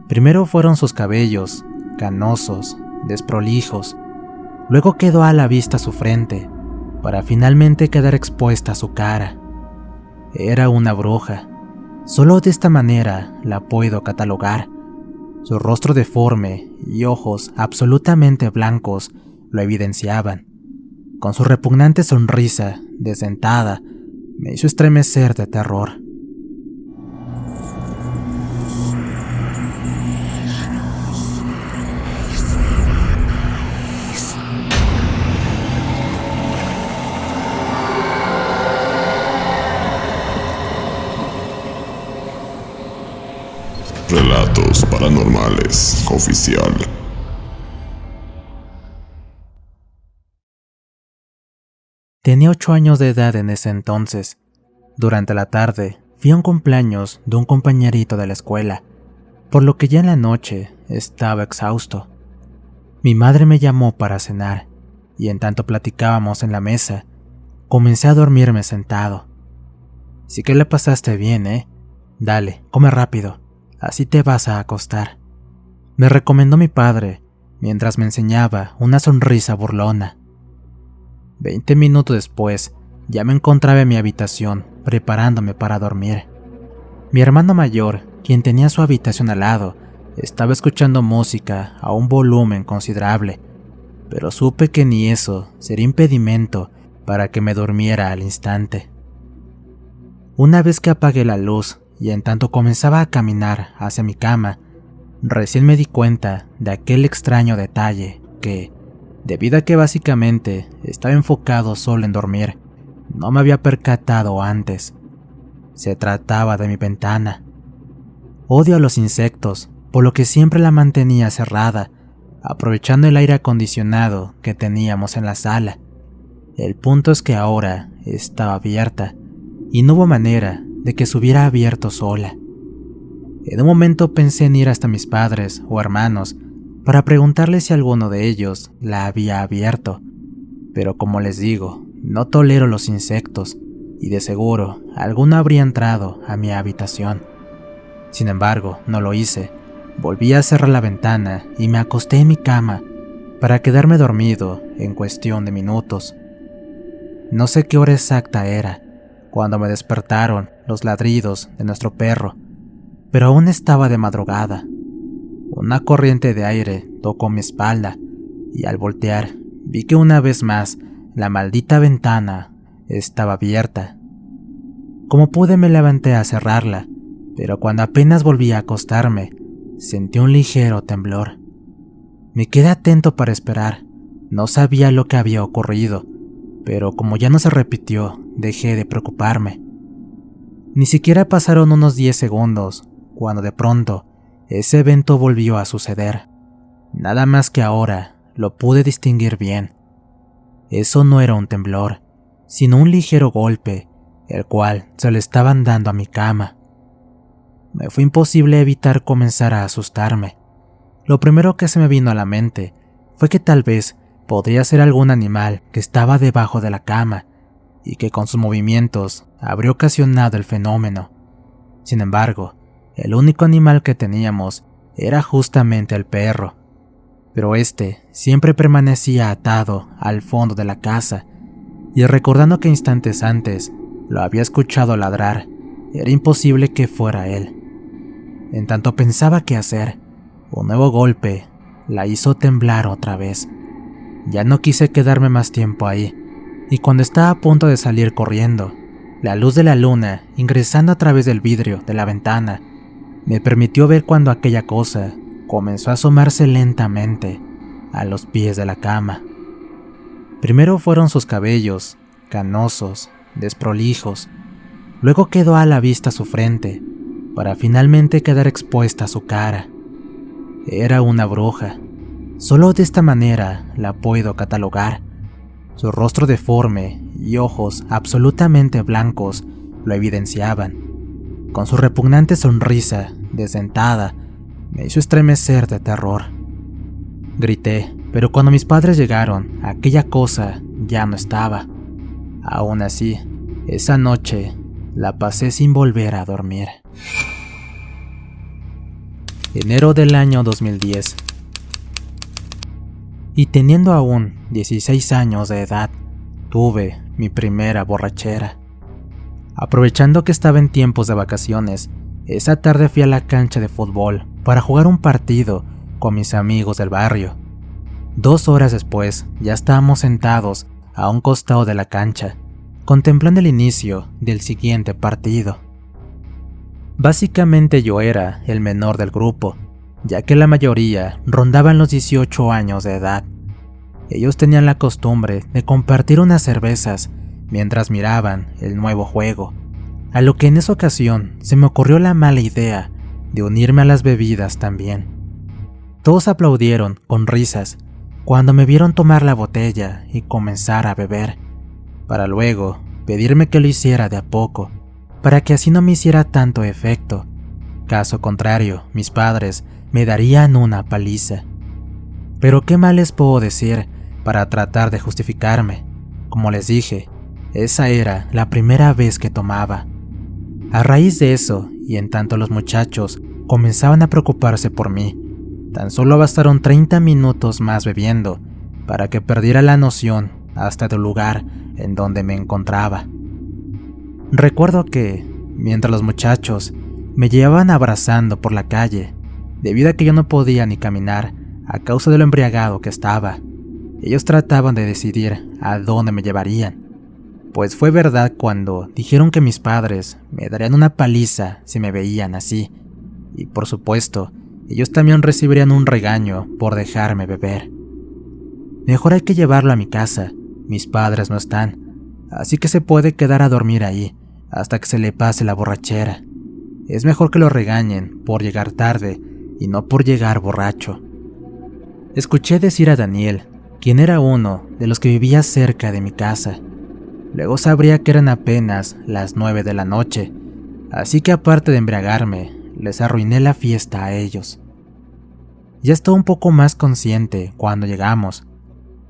Primero fueron sus cabellos, canosos, desprolijos. Luego quedó a la vista su frente, para finalmente quedar expuesta su cara. Era una bruja. Solo de esta manera la puedo catalogar. Su rostro deforme y ojos absolutamente blancos lo evidenciaban. Con su repugnante sonrisa, desdentada, me hizo estremecer de terror. Relatos Paranormales Oficial. Tenía 8 años de edad en ese entonces. Durante la tarde fui a un cumpleaños de un compañerito de la escuela, por lo que ya en la noche estaba exhausto. Mi madre me llamó para cenar, y en tanto platicábamos en la mesa, comencé a dormirme sentado. Sí que le pasaste bien, ¿eh? Dale, come rápido, así te vas a acostar, me recomendó mi padre, mientras me enseñaba una sonrisa burlona. 20 minutos después, ya me encontraba en mi habitación, preparándome para dormir. Mi hermano mayor, quien tenía su habitación al lado, estaba escuchando música a un volumen considerable, pero supe que ni eso sería impedimento para que me durmiera al instante. Una vez que apagué la luz y en tanto comenzaba a caminar hacia mi cama, recién me di cuenta de aquel extraño detalle que, debido a que básicamente estaba enfocado solo en dormir, no me había percatado antes. Se trataba de mi ventana. Odio a los insectos, por lo que siempre la mantenía cerrada, aprovechando el aire acondicionado que teníamos en la sala. El punto es que ahora estaba abierta, y no hubo manera de que se hubiera abierto sola. En un momento pensé en ir hasta mis padres o hermanos para preguntarles si alguno de ellos la había abierto, pero como les digo, no tolero los insectos y de seguro alguno habría entrado a mi habitación. Sin embargo, no lo hice. Volví a cerrar la ventana y me acosté en mi cama para quedarme dormido en cuestión de minutos. No sé qué hora exacta era cuando me despertaron los ladridos de nuestro perro, pero aún estaba de madrugada. Una corriente de aire tocó mi espalda y al voltear vi que una vez más la maldita ventana estaba abierta. Como pude me levanté a cerrarla, pero cuando apenas volví a acostarme, sentí un ligero temblor. Me quedé atento para esperar. No sabía lo que había ocurrido, pero como ya no se repitió, dejé de preocuparme. Ni siquiera pasaron unos 10 segundos, cuando de pronto, ese evento volvió a suceder. Nada más que ahora lo pude distinguir bien. Eso no era un temblor, sino un ligero golpe, el cual se le estaban dando a mi cama. Me fue imposible evitar comenzar a asustarme. Lo primero que se me vino a la mente fue que tal vez podría ser algún animal que estaba debajo de la cama y que con sus movimientos habría ocasionado el fenómeno. Sin embargo, el único animal que teníamos era justamente el perro, pero este siempre permanecía atado al fondo de la casa, y recordando que instantes antes lo había escuchado ladrar, era imposible que fuera él. En tanto pensaba qué hacer, un nuevo golpe la hizo temblar otra vez. Ya no quise quedarme más tiempo ahí, y cuando estaba a punto de salir corriendo, la luz de la luna, ingresando a través del vidrio de la ventana, me permitió ver cuando aquella cosa comenzó a asomarse lentamente a los pies de la cama. Primero fueron sus cabellos, canosos, desprolijos. Luego quedó a la vista su frente, para finalmente quedar expuesta su cara. Era una bruja. Solo de esta manera la puedo catalogar. Su rostro deforme y ojos absolutamente blancos lo evidenciaban. Con su repugnante sonrisa, desdentada, me hizo estremecer de terror. Grité, pero cuando mis padres llegaron, aquella cosa ya no estaba. Aún así, esa noche la pasé sin volver a dormir. enero del año 2010. Y teniendo aún 16 años de edad, tuve mi primera borrachera. Aprovechando que estaba en tiempos de vacaciones, esa tarde fui a la cancha de fútbol para jugar un partido con mis amigos del barrio. 2 horas después, ya estábamos sentados a un costado de la cancha, contemplando el inicio del siguiente partido. Básicamente yo era el menor del grupo, ya que la mayoría rondaban los 18 años de edad. Ellos tenían la costumbre de compartir unas cervezas mientras miraban el nuevo juego, a lo que en esa ocasión se me ocurrió la mala idea de unirme a las bebidas también. Todos aplaudieron con risas cuando me vieron tomar la botella y comenzar a beber, para luego pedirme que lo hiciera de a poco, para que así no me hiciera tanto efecto. Caso contrario, mis padres me darían una paliza. Pero qué más les puedo decir para tratar de justificarme. Como les dije, esa era la primera vez que tomaba. A raíz de eso, y en tanto los muchachos comenzaban a preocuparse por mí, tan solo bastaron 30 minutos más bebiendo para que perdiera la noción hasta del lugar en donde me encontraba. Recuerdo que, mientras los muchachos me llevaban abrazando por la calle, debido a que yo no podía ni caminar a causa de lo embriagado que estaba, ellos trataban de decidir a dónde me llevarían. Pues fue verdad cuando dijeron que mis padres me darían una paliza si me veían así, y por supuesto, ellos también recibirían un regaño por dejarme beber. Mejor hay que llevarlo a mi casa, mis padres no están, así que se puede quedar a dormir ahí hasta que se le pase la borrachera. Es mejor que lo regañen por llegar tarde y no por llegar borracho. Escuché decir a Daniel, quien era uno de los que vivía cerca de mi casa. Luego sabría que eran apenas las 9 de la noche, así que aparte de embriagarme, les arruiné la fiesta a ellos. Ya estaba un poco más consciente cuando llegamos.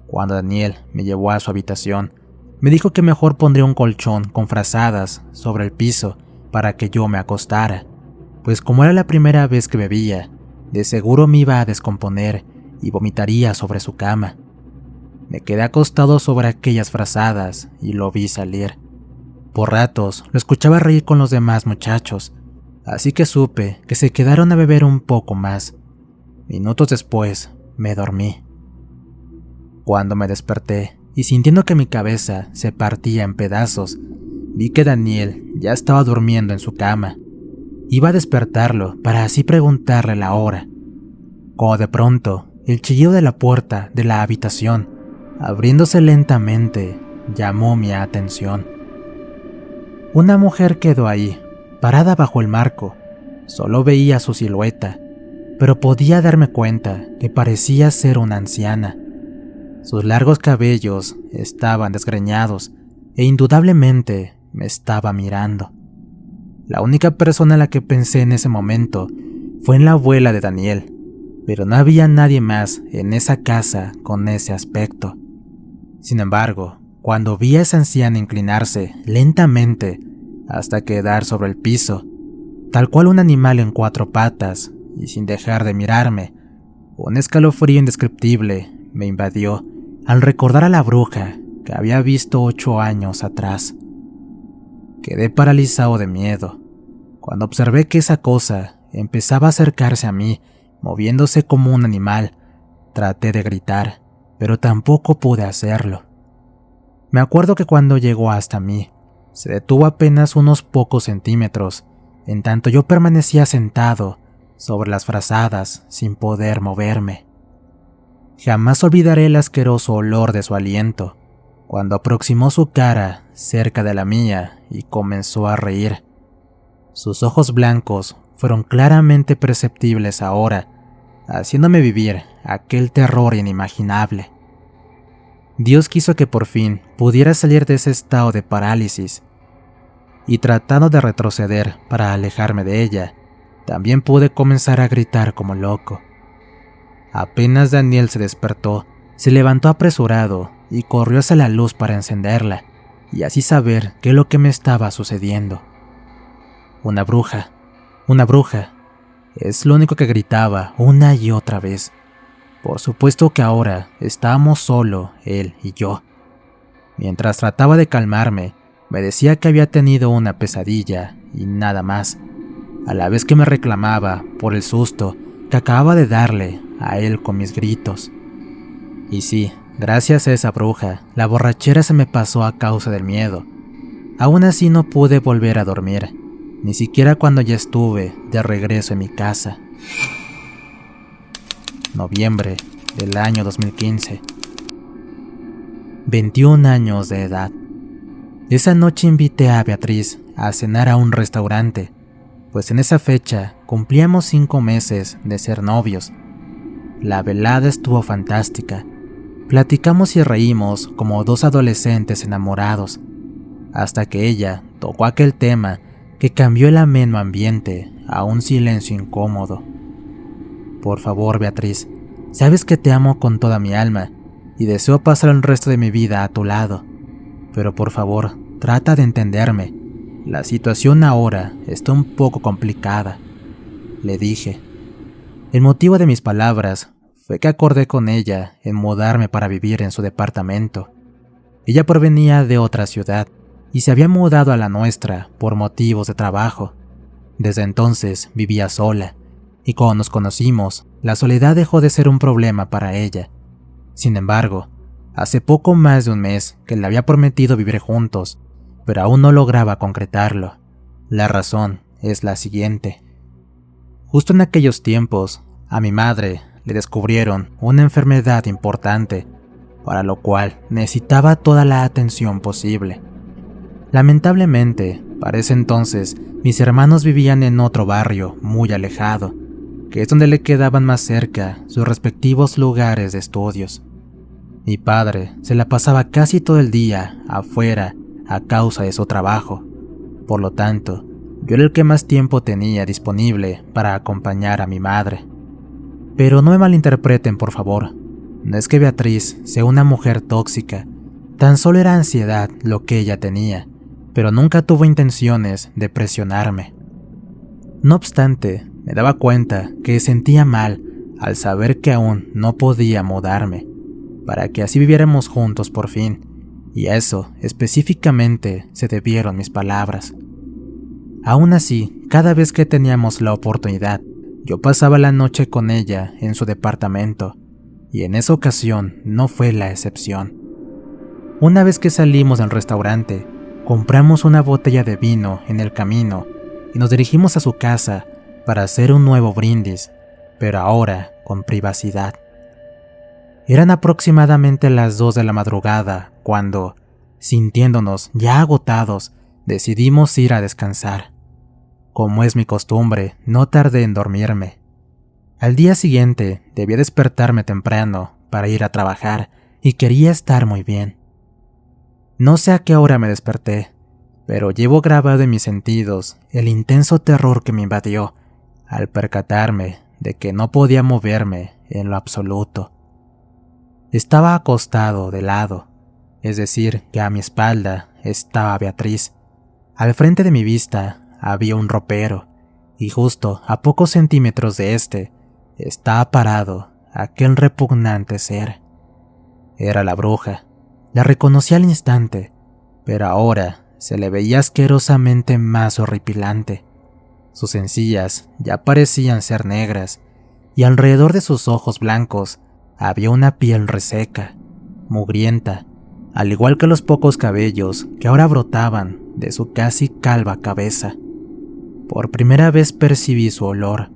Cuando Daniel me llevó a su habitación, me dijo que mejor pondría un colchón con frazadas sobre el piso para que yo me acostara, pues como era la primera vez que bebía, de seguro me iba a descomponer y vomitaría sobre su cama. Me quedé acostado sobre aquellas frazadas y lo vi salir. Por ratos lo escuchaba reír con los demás muchachos, así que supe que se quedaron a beber un poco más. Minutos después me dormí. Cuando me desperté y sintiendo que mi cabeza se partía en pedazos, vi que Daniel ya estaba durmiendo en su cama. Iba a despertarlo para así preguntarle la hora, cuando de pronto el chillido de la puerta de la habitación, abriéndose lentamente, llamó mi atención. Una mujer quedó ahí, parada bajo el marco. Solo veía su silueta, pero podía darme cuenta que parecía ser una anciana. Sus largos cabellos estaban desgreñados e indudablemente me estaba mirando. La única persona en la que pensé en ese momento fue en la abuela de Daniel, pero no había nadie más en esa casa con ese aspecto. Sin embargo, cuando vi a esa anciana inclinarse lentamente hasta quedar sobre el piso, tal cual un animal en 4 patas, y sin dejar de mirarme, un escalofrío indescriptible me invadió al recordar a la bruja que había visto 8 años atrás. Quedé paralizado de miedo cuando observé que esa cosa empezaba a acercarse a mí, moviéndose como un animal. Traté de gritar, pero tampoco pude hacerlo. Me acuerdo que cuando llegó hasta mí, se detuvo apenas unos pocos centímetros, en tanto yo permanecía sentado sobre las frazadas sin poder moverme. Jamás olvidaré el asqueroso olor de su aliento, cuando aproximó su cara cerca de la mía y comenzó a reír. Sus ojos blancos fueron claramente perceptibles ahora, haciéndome vivir aquel terror inimaginable. Dios quiso que por fin pudiera salir de ese estado de parálisis, y tratando de retroceder para alejarme de ella, también pude comenzar a gritar como loco. Apenas Daniel se despertó, se levantó apresurado y corrió hacia la luz para encenderla, y así saber qué es lo que me estaba sucediendo. Una bruja. Es lo único que gritaba una y otra vez. Por supuesto que ahora estábamos solo él y yo. Mientras trataba de calmarme, me decía que había tenido una pesadilla y nada más, a la vez que me reclamaba por el susto que acababa de darle a él con mis gritos. Y sí, gracias a esa bruja, la borrachera se me pasó a causa del miedo. Aún así no pude volver a dormir, ni siquiera cuando ya estuve de regreso en mi casa. Noviembre del año 2015. 21 años de edad. Esa noche invité a Beatriz a cenar a un restaurante, pues en esa fecha cumplíamos 5 meses de ser novios. La velada estuvo fantástica. Platicamos y reímos como dos adolescentes enamorados, hasta que ella tocó aquel tema que cambió el ameno ambiente a un silencio incómodo. Por favor, Beatriz, sabes que te amo con toda mi alma y deseo pasar el resto de mi vida a tu lado, pero por favor, trata de entenderme. La situación ahora está un poco complicada, le dije. El motivo de mis palabras fue que acordé con ella en mudarme para vivir en su departamento. Ella provenía de otra ciudad y se había mudado a la nuestra por motivos de trabajo. Desde entonces vivía sola, y cuando nos conocimos, la soledad dejó de ser un problema para ella. Sin embargo, hace poco más de un mes que le había prometido vivir juntos, pero aún no lograba concretarlo. La razón es la siguiente. Justo en aquellos tiempos, a mi madre le descubrieron una enfermedad importante, para lo cual necesitaba toda la atención posible. Lamentablemente, para ese entonces, mis hermanos vivían en otro barrio muy alejado, que es donde le quedaban más cerca sus respectivos lugares de estudios. Mi padre se la pasaba casi todo el día afuera a causa de su trabajo. Por lo tanto, yo era el que más tiempo tenía disponible para acompañar a mi madre. Pero no me malinterpreten, por favor. No es que Beatriz sea una mujer tóxica, tan solo era ansiedad lo que ella tenía, pero nunca tuvo intenciones de presionarme. No obstante, me daba cuenta que sentía mal al saber que aún no podía mudarme, para que así viviéramos juntos por fin, y a eso específicamente se debieron mis palabras. Aún así, cada vez que teníamos la oportunidad, yo pasaba la noche con ella en su departamento, y en esa ocasión no fue la excepción. Una vez que salimos del restaurante, compramos una botella de vino en el camino y nos dirigimos a su casa para hacer un nuevo brindis, pero ahora con privacidad. Eran aproximadamente las 2 de la madrugada cuando, sintiéndonos ya agotados, decidimos ir a descansar. Como es mi costumbre, no tardé en dormirme. Al día siguiente debía despertarme temprano para ir a trabajar y quería estar muy bien. No sé a qué hora me desperté, pero llevo grabado en mis sentidos el intenso terror que me invadió al percatarme de que no podía moverme en lo absoluto. Estaba acostado de lado, es decir, que a mi espalda estaba Beatriz. Al frente de mi vista había un ropero, y justo a pocos centímetros de este estaba parado aquel repugnante ser. Era la bruja. La reconocí al instante, pero ahora se le veía asquerosamente más horripilante. Sus encías ya parecían ser negras, y alrededor de sus ojos blancos había una piel reseca, mugrienta, al igual que los pocos cabellos que ahora brotaban de su casi calva cabeza. Por primera vez percibí su olor,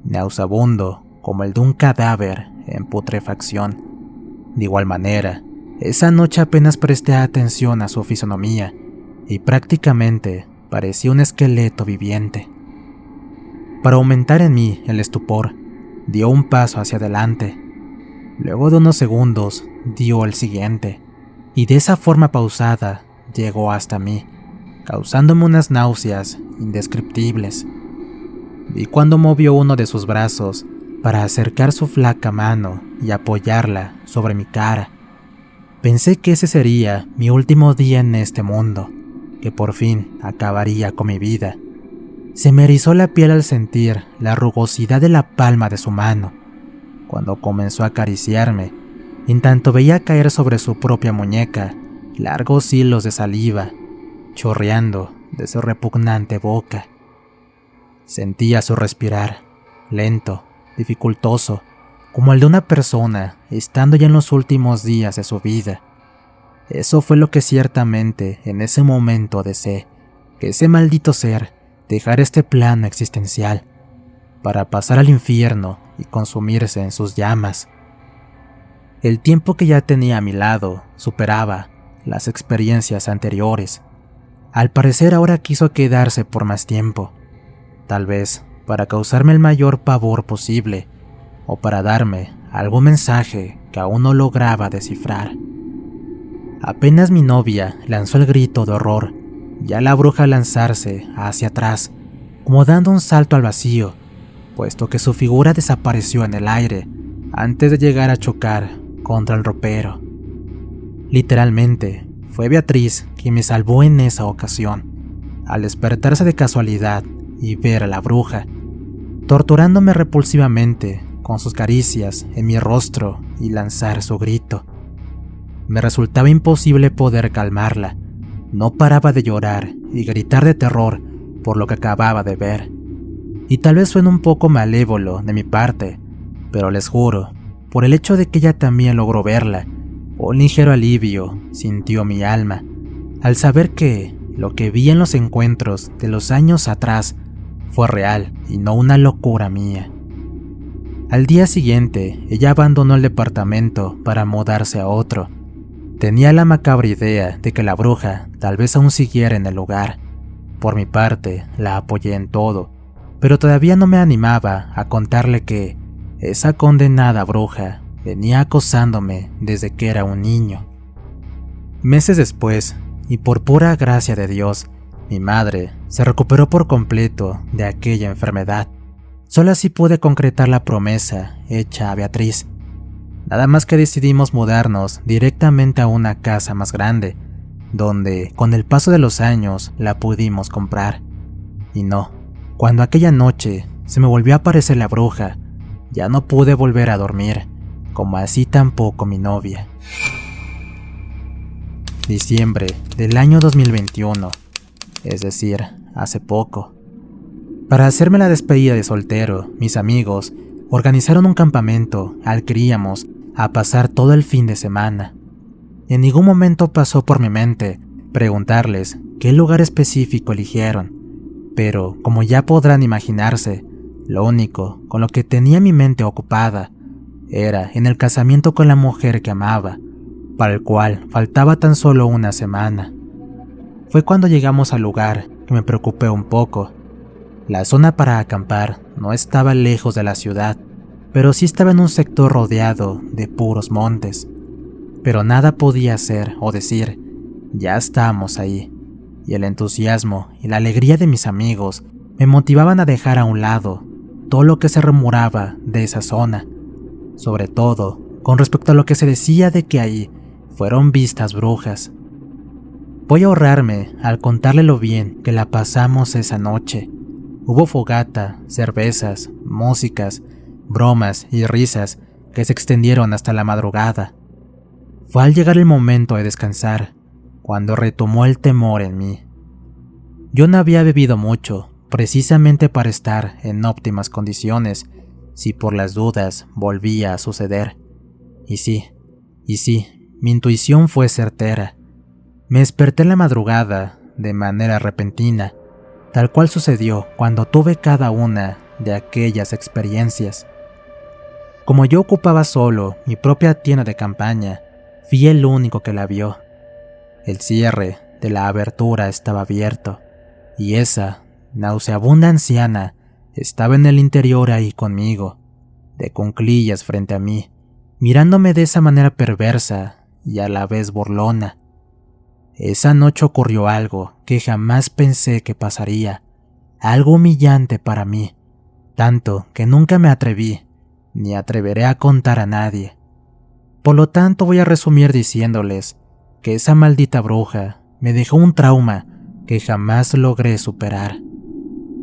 nauseabundo como el de un cadáver en putrefacción. De igual manera, esa noche apenas presté atención a su fisonomía y prácticamente parecía un esqueleto viviente. Para aumentar en mí el estupor, dio un paso hacia adelante. Luego de unos segundos, dio el siguiente, y de esa forma pausada llegó hasta mí, causándome unas náuseas indescriptibles. Vi cuando movió uno de sus brazos para acercar su flaca mano y apoyarla sobre mi cara. Pensé que ese sería mi último día en este mundo, que por fin acabaría con mi vida. Se me erizó la piel al sentir la rugosidad de la palma de su mano, cuando comenzó a acariciarme, en tanto veía caer sobre su propia muñeca largos hilos de saliva, chorreando de su repugnante boca. Sentía su respirar, lento, dificultoso, como el de una persona estando ya en los últimos días de su vida. Eso fue lo que ciertamente en ese momento deseé, que ese maldito ser dejara este plano existencial para pasar al infierno y consumirse en sus llamas. El tiempo que ya tenía a mi lado superaba las experiencias anteriores. Al parecer ahora quiso quedarse por más tiempo, tal vez para causarme el mayor pavor posible o para darme algún mensaje que aún no lograba descifrar. Apenas mi novia lanzó el grito de horror, ya la bruja al lanzarse hacia atrás, como dando un salto al vacío, puesto que su figura desapareció en el aire antes de llegar a chocar contra el ropero. Literalmente, fue Beatriz quien me salvó en esa ocasión, al despertarse de casualidad y ver a la bruja, torturándome repulsivamente con sus caricias en mi rostro y lanzar su grito. Me resultaba imposible poder calmarla. No paraba de llorar y gritar de terror por lo que acababa de ver. Y tal vez suene un poco malévolo de mi parte, pero les juro, por el hecho de que ella también logró verla, un ligero alivio sintió mi alma, al saber que lo que vi en los encuentros de los años atrás fue real y no una locura mía. Al día siguiente, ella abandonó el departamento para mudarse a otro. Tenía la macabra idea de que la bruja tal vez aún siguiera en el lugar. Por mi parte, la apoyé en todo, pero todavía no me animaba a contarle que esa condenada bruja venía acosándome desde que era un niño. Meses después, y por pura gracia de Dios, mi madre se recuperó por completo de aquella enfermedad. Solo así pude concretar la promesa hecha a Beatriz. Nada más que decidimos mudarnos directamente a una casa más grande, donde con el paso de los años la pudimos comprar. Y no, cuando aquella noche se me volvió a aparecer la bruja, ya no pude volver a dormir, como así tampoco mi novia. Diciembre del año 2021, es decir, hace poco. Para hacerme la despedida de soltero, mis amigos organizaron un campamento al que iríamos a pasar todo el fin de semana. En ningún momento pasó por mi mente preguntarles qué lugar específico eligieron, pero como ya podrán imaginarse, lo único con lo que tenía mi mente ocupada era en el casamiento con la mujer que amaba, para el cual faltaba tan solo una semana. Fue cuando llegamos al lugar que me preocupé un poco. La zona para acampar no estaba lejos de la ciudad, pero sí estaba en un sector rodeado de puros montes. Pero nada podía hacer o decir, ya estábamos ahí, y el entusiasmo y la alegría de mis amigos me motivaban a dejar a un lado todo lo que se rumoraba de esa zona, sobre todo con respecto a lo que se decía de que ahí fueron vistas brujas. Voy a ahorrarme al contarle lo bien que la pasamos esa noche. Hubo fogata, cervezas, músicas, bromas y risas que se extendieron hasta la madrugada. Fue al llegar el momento de descansar, cuando retomó el temor en mí. Yo no había bebido mucho, precisamente para estar en óptimas condiciones, si por las dudas volvía a suceder. Y sí, mi intuición fue certera. Me desperté en la madrugada, de manera repentina, tal cual sucedió cuando tuve cada una de aquellas experiencias. Como yo ocupaba solo mi propia tienda de campaña, fui el único que la vio. El cierre de la abertura estaba abierto, y esa nauseabunda anciana estaba en el interior ahí conmigo, de cuclillas frente a mí, mirándome de esa manera perversa y a la vez burlona. Esa noche ocurrió algo que jamás pensé que pasaría, algo humillante para mí, tanto que nunca me atreví, ni atreveré a contar a nadie. Por lo tanto voy a resumir diciéndoles que esa maldita bruja me dejó un trauma que jamás logré superar.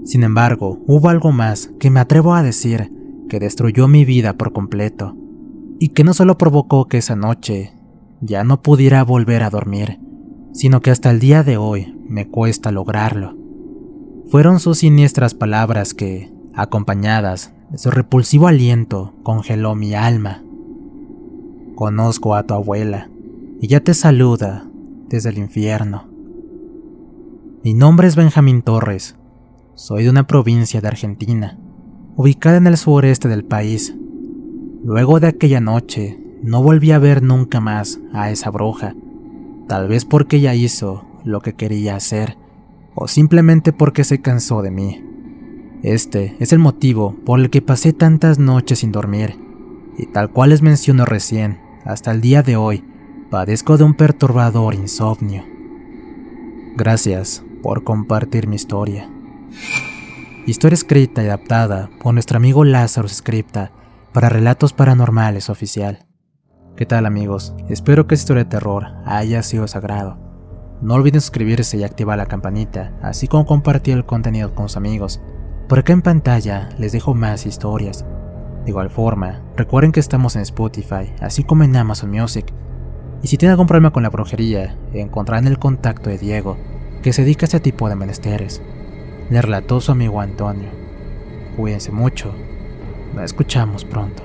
Sin embargo, hubo algo más que me atrevo a decir que destruyó mi vida por completo, y que no solo provocó que esa noche ya no pudiera volver a dormir, sino que hasta el día de hoy me cuesta lograrlo. Fueron sus siniestras palabras que, acompañadas de su repulsivo aliento, congeló mi alma. Conozco a tu abuela, y ya te saluda desde el infierno. Mi nombre es Benjamín Torres, soy de una provincia de Argentina, ubicada en el sureste del país. Luego de aquella noche, no volví a ver nunca más a esa bruja, tal vez porque ella hizo lo que quería hacer, o simplemente porque se cansó de mí. Este es el motivo por el que pasé tantas noches sin dormir, y tal cual les menciono recién, hasta el día de hoy, padezco de un perturbador insomnio. Gracias por compartir mi historia. Historia escrita y adaptada por nuestro amigo Lázaro Scripta para Relatos Paranormales Oficial. ¿Qué tal, amigos? Espero que esta historia de terror haya sido sagrado. No olviden suscribirse y activar la campanita, así como compartir el contenido con sus amigos. Por acá en pantalla les dejo más historias. De igual forma, recuerden que estamos en Spotify, así como en Amazon Music. Y si tienen algún problema con la brujería, encontrarán el contacto de Diego, que se dedica a este tipo de menesteres. Le relató su amigo Antonio. Cuídense mucho. Nos escuchamos pronto.